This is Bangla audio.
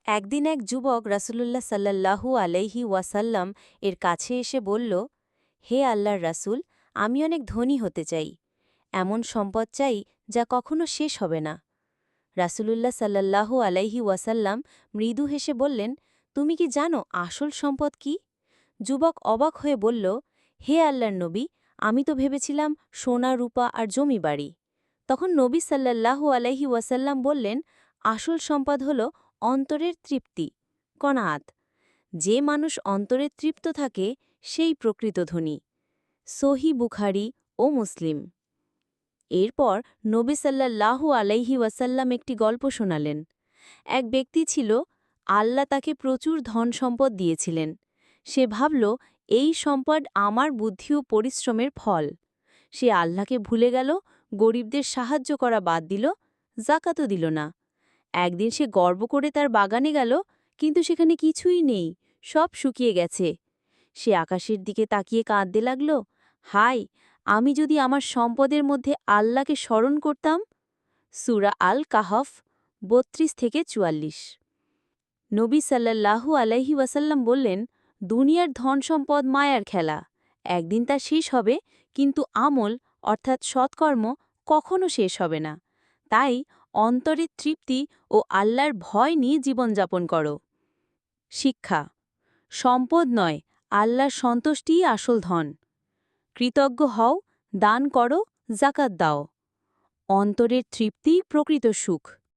একদিন এক যুবক রাসূলুল্লাহ সাল্লাল্লাহু আলাইহি ওয়াসাল্লাম এর কাছে এসে বলল, হে আল্লাহর রাসূল, আমি অনেক ধনী হতে চাই। এমন সম্পদ চাই যা কখনো শেষ হবে না। রাসূলুল্লাহ সাল্লাল্লাহু আলাইহি ওয়াসাল্লাম মৃদু হেসে বললেন, তুমি কি জানো আসল সম্পদ কি? যুবক অবাক হয়ে বলল, হে আল্লাহর নবী, আমি তো ভেবেছিলাম সোনা রূপা আর জমি বাড়ি। তখন নবী সাল্লাল্লাহু আলাইহি ওয়াসাল্লাম বললেন, আসল সম্পদ হল অন্তরের তৃপ্তি, কনাআত। যে মানুষ অন্তরে তৃপ্ত থাকে সেই প্রকৃত ধনী। সহি বুখারী ও মুসলিম। এরপর নবী সাল্লাল্লাহু আলাইহি ওয়াসাল্লাম একটি গল্প শোনালেন। এক ব্যক্তি ছিল, আল্লাহ তাকে প্রচুর ধন সম্পদ দিয়েছিলেন। সে ভাবল, এই সম্পদ আমার বুদ্ধি ও পরিশ্রমের ফল। সে আল্লাহকে ভুলে গেল, গরিবদের সাহায্য করা বাদ দিল, জাকাতও দিল না। একদিন সে গর্ব করে তার বাগানে গেল, কিন্তু সেখানে কিছুই নেই, সব শুকিয়ে গেছে। সে আকাশের দিকে তাকিয়ে কাঁদতে লাগল, হায়, আমি যদি আমার সম্পদের মধ্যে আল্লাহকে স্মরণ করতাম। সূরা আল কাহফ ৩২-৪৪। নবী সাল্লাল্লাহু আলাইহি ওয়াসাল্লাম বললেন, দুনিয়ার ধন সম্পদ মায়ার খেলা। একদিন তা শেষ হবে, কিন্তু আমল অর্থাৎ সৎকর্ম কখনো শেষ হবে না। তাই অন্তরের তৃপ্তি ও আল্লাহর ভয় নিয়ে জীবনযাপন করো। শিক্ষা: সম্পদ নয়, আল্লাহর সন্তুষ্টিই আসল ধন। কৃতজ্ঞ হও, দান করো, জাকাত দাও। অন্তরের তৃপ্তিই প্রকৃত সুখ।